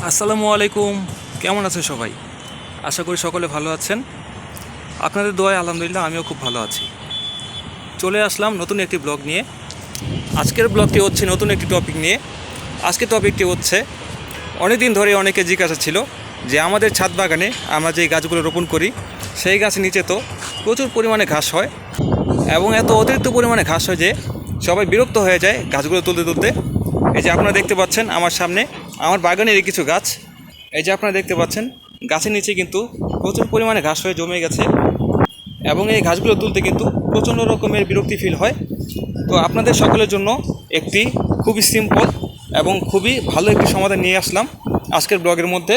আসসালামু আলাইকুম। কেমন আছেন সবাই? আশা করি সকলে ভালো আছেন। আপনাদের দোয়ায় আলহামদুলিল্লাহ আমিও খুব ভালো আছি। চলে আসলাম নতুন একটি ব্লগ নিয়ে। আজকের ব্লগটি হচ্ছে নতুন একটি টপিক নিয়ে। আজকের টপিকটি হচ্ছে, অনেক দিন ধরে অনেকে জিজ্ঞাসা ছিল যে আমাদের ছাদ বাগানে আমরা যে গাছগুলো রোপণ করি সেই গাছের নিচে তো প্রচুর পরিমাণে ঘাস হয় এবং এত অতিরিক্ত পরিমাণে ঘাস হয় যে সবাই বিরক্ত হয়ে যায় গাছগুলো তুলতে তুলতে। এই যে আপনারা দেখতে পাচ্ছেন আমার সামনে আমার বাগানের কিছু গাছ। এই যে আপনারা দেখতে পাচ্ছেন গাছের নিচে কিন্তু প্রচুর পরিমাণে ঘাস হয়ে জমে গেছে এবং এই ঘাসগুলো তুলতে কিন্তু প্রচণ্ড রকমের বিরক্তি ফিল হয়। তো আপনাদের সকলের জন্য একটি খুবই সিম্পল এবং খুবই ভালো একটি সমাধান নিয়ে আসলাম আজকের ব্লগের মধ্যে।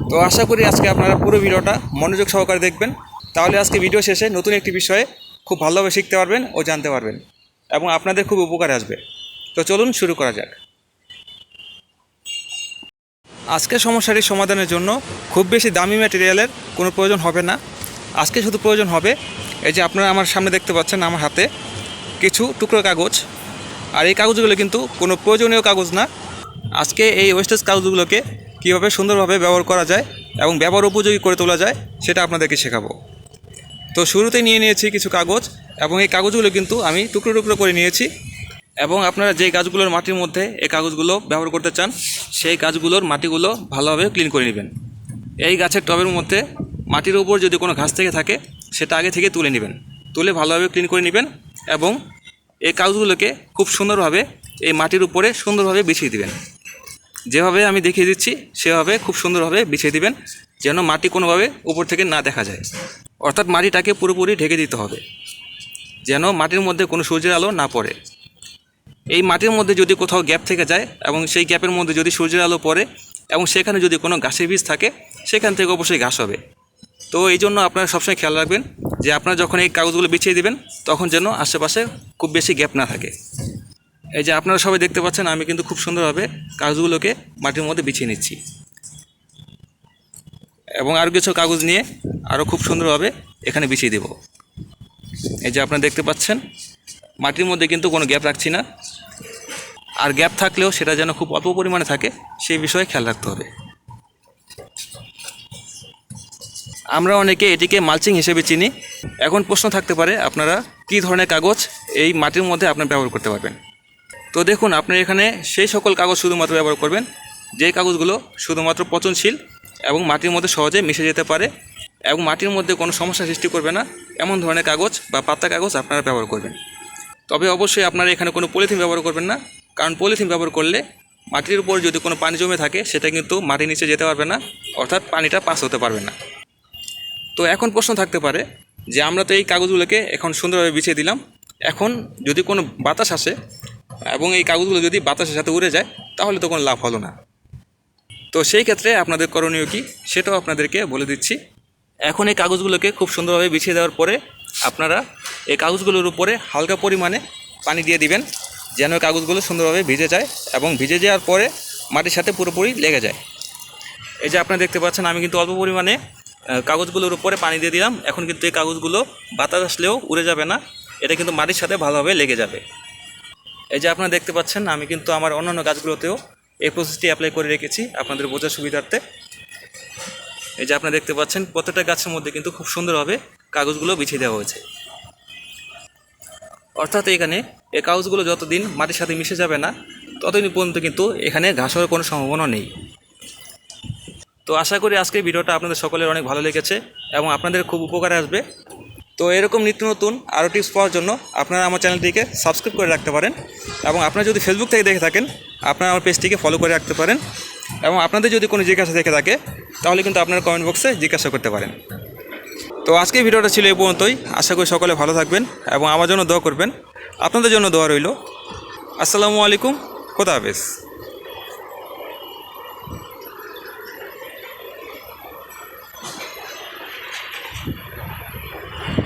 তো আশা করি আজকে আপনারা পুরো ভিডিওটা মনোযোগ সহকারে দেখবেন, তাহলে আজকে ভিডিও শেষে নতুন একটি বিষয়ে খুব ভালোভাবে শিখতে পারবেন ও জানতে পারবেন এবং আপনাদের খুব উপকারে আসবে। তো চলুন শুরু করা যাক। আজকের সমস্যাটির সমাধানের জন্য খুব বেশি দামি ম্যাটেরিয়ালের কোনো প্রয়োজন হবে না। আজকে শুধু প্রয়োজন হবে, এই যে আপনারা আমার সামনে দেখতে পাচ্ছেন আমার হাতে কিছু টুকরো কাগজ। আর এই কাগজগুলো কিন্তু কোনো প্রয়োজনীয় কাগজ না। আজকে এই ওয়েস্টেজ কাগজগুলোকে কীভাবে সুন্দরভাবে ব্যবহার করা যায় এবং ব্যবহার উপযোগী করে তোলা যায় সেটা আপনাদেরকে শেখাবো। তো শুরুতেই নিয়ে নিয়েছি কিছু কাগজ এবং এই কাগজগুলো কিন্তু আমি টুকরো টুকরো করে নিয়েছি। এবং আপনারা যেই গাছগুলোর মাটির মধ্যে এই কাগজগুলো ব্যবহার করতে চান সেই গাছগুলোর মাটিগুলো ভালোভাবে ক্লিন করে নেবেন। এই গাছের টবের মধ্যে মাটির উপর যদি কোনো ঘাস থেকে থাকে সেটা আগে থেকে তুলে নেবেন, তুলে ভালোভাবে ক্লিন করে নেবেন এবং এই কাগজগুলোকে খুব সুন্দরভাবে এই মাটির উপরে সুন্দরভাবে বিছিয়ে দিবেন। যেভাবে আমি দেখিয়ে দিচ্ছি সেভাবে খুব সুন্দরভাবে বিছিয়ে দিবেন, যেন মাটি কোনোভাবে উপর থেকে না দেখা যায়। অর্থাৎ মাটিটাকে পুরোপুরি ঢেকে দিতে হবে, যেন মাটির মধ্যে কোনো সূর্যের আলো না পড়ে। এই মাটির মধ্যে যদি কোথাও গ্যাপ থেকে যায় এবং সেই গ্যাপের মধ্যে যদি সূর্যের আলো পড়ে এবং সেখানে যদি কোনো ঘাসের বীজ থাকে সেখান থেকে অবশ্যই ঘাস হবে। তো এই জন্য আপনারা সবসময় খেয়াল রাখবেন যে আপনারা যখন এই কাগজগুলো বিছিয়ে দিবেন তখন যেন আশেপাশে খুব বেশি গ্যাপ না থাকে। এই যে আপনারা সবাই দেখতে পাচ্ছেন আমি কিন্তু খুব সুন্দরভাবে কাগজগুলোকে মাটির মধ্যে বিছিয়ে নিচ্ছি এবং আরও কিছু কাগজ নিয়ে আরও খুব সুন্দরভাবে এখানে বিছিয়ে দেব। এই যে আপনারা দেখতে পাচ্ছেন মাটির মধ্যে কিন্তু কোনো গ্যাপ রাখছি না, আর গ্যাপ থাকলেও সেটা যেন খুব অল্প পরিমাণে থাকে সেই বিষয়ে খেয়াল রাখতে হবে। আমরা অনেকে এটিকে মালচিং হিসেবে চিনি। এখন প্রশ্ন থাকতে পারে আপনারা কী ধরনের কাগজ এই মাটির মধ্যে আপনারা ব্যবহার করতে পারবেন। তো দেখুন, আপনি এখানে সেই সকল কাগজ শুধুমাত্র ব্যবহার করবেন যেই কাগজগুলো শুধুমাত্র পচনশীল এবং মাটির মধ্যে সহজে মিশে যেতে পারে এবং মাটির মধ্যে কোনো সমস্যা সৃষ্টি করবে না এমন ধরনের কাগজ বা পাতা কাগজ আপনারা ব্যবহার করবেন। তবে অবশ্যই আপনারা এখানে কোনো পলিথিন ব্যবহার করবেন না, কারণ পলিথিন ব্যবহার করলে মাটির উপর যদি কোনো পানি জমে থাকে সেটা কিন্তু মাটির নিচে যেতে পারবে না, অর্থাৎ পানিটা পাস হতে পারবে না। তো এখন প্রশ্ন থাকতে পারে যে আমরা তো এই কাগজগুলোকে এখন সুন্দরভাবে বিছিয়ে দিলাম, এখন যদি কোনো বাতাস আসে এবং এই কাগজগুলো যদি বাতাসের সাথে উড়ে যায় তাহলে তো কোনো লাভ হলো না। তো সেই ক্ষেত্রে আপনাদের করণীয় কী সেটাও আপনাদেরকে বলে দিচ্ছি। এখন এই কাগজগুলোকে খুব সুন্দরভাবে বিছিয়ে দেওয়ার পরে আপনারা এই কাগজগুলোর উপরে হালকা পরিমাণে পানি দিয়ে দিবেন, যেন কাগজগুলো সুন্দরভাবে ভিজে যায় এবং ভিজে যাওয়ার পরে মাটির সাথে পুরোপুরি লেগে যায়। এই যে আপনারা দেখতে পাচ্ছেন আমি কিন্তু অল্প পরিমাণে কাগজগুলোর উপরে পানি দিয়ে দিলাম। এখন কিন্তু এই কাগজগুলো বাতাস আসলেও উড়ে যাবে না, এটা কিন্তু মাটির সাথে ভালোভাবে লেগে যাবে। এই যে আপনারা দেখতে পাচ্ছেন আমি কিন্তু আমার অন্যান্য গাছগুলোতেও এই প্রসেসটি অ্যাপ্লাই করে রেখেছি আপনাদের বোঝার সুবিধার্থে। এই যে আপনারা দেখতে পাচ্ছেন প্রত্যেকটা গাছের মধ্যে কিন্তু খুব সুন্দরভাবে কাগজগুলো বিছিয়ে দেওয়া হয়েছে। অর্থাৎ এখানে এই কাগজগুলো যতদিন মাটির সাথে মিশে যাবে না ততদিন পর্যন্ত কিন্তু এখানে ঘাস হওয়ার কোনো সম্ভাবনা নেই। তো আশা করি আজকের ভিডিওটা আপনাদের সকলের অনেক ভালো লেগেছে এবং আপনাদের খুব উপকারে আসবে। তো এরকম নিত্য নতুন আরও টিপস পাওয়ার জন্য আপনারা আমার চ্যানেলটিকে সাবস্ক্রাইব করে রাখতে পারেন এবং আপনারা যদি ফেসবুক থেকে দেখে থাকেন আপনারা আমার পেজটিকে ফলো করে রাখতে পারেন এবং আপনাদের যদি কোনো জিজ্ঞাসা থেকে থাকে তাহলে কিন্তু আপনারা কমেন্ট বক্সে জিজ্ঞাসা করতে পারেন। তো আজকের ভিডিওটা ছিল এই পর্যন্তই। আশা করি সকলে ভালো থাকবেন এবং আমার জন্য দোয়া করবেন। আপনাদের জন্য দোয়া রইল। আসসালামু আলাইকুম, খোদা হাফেজ।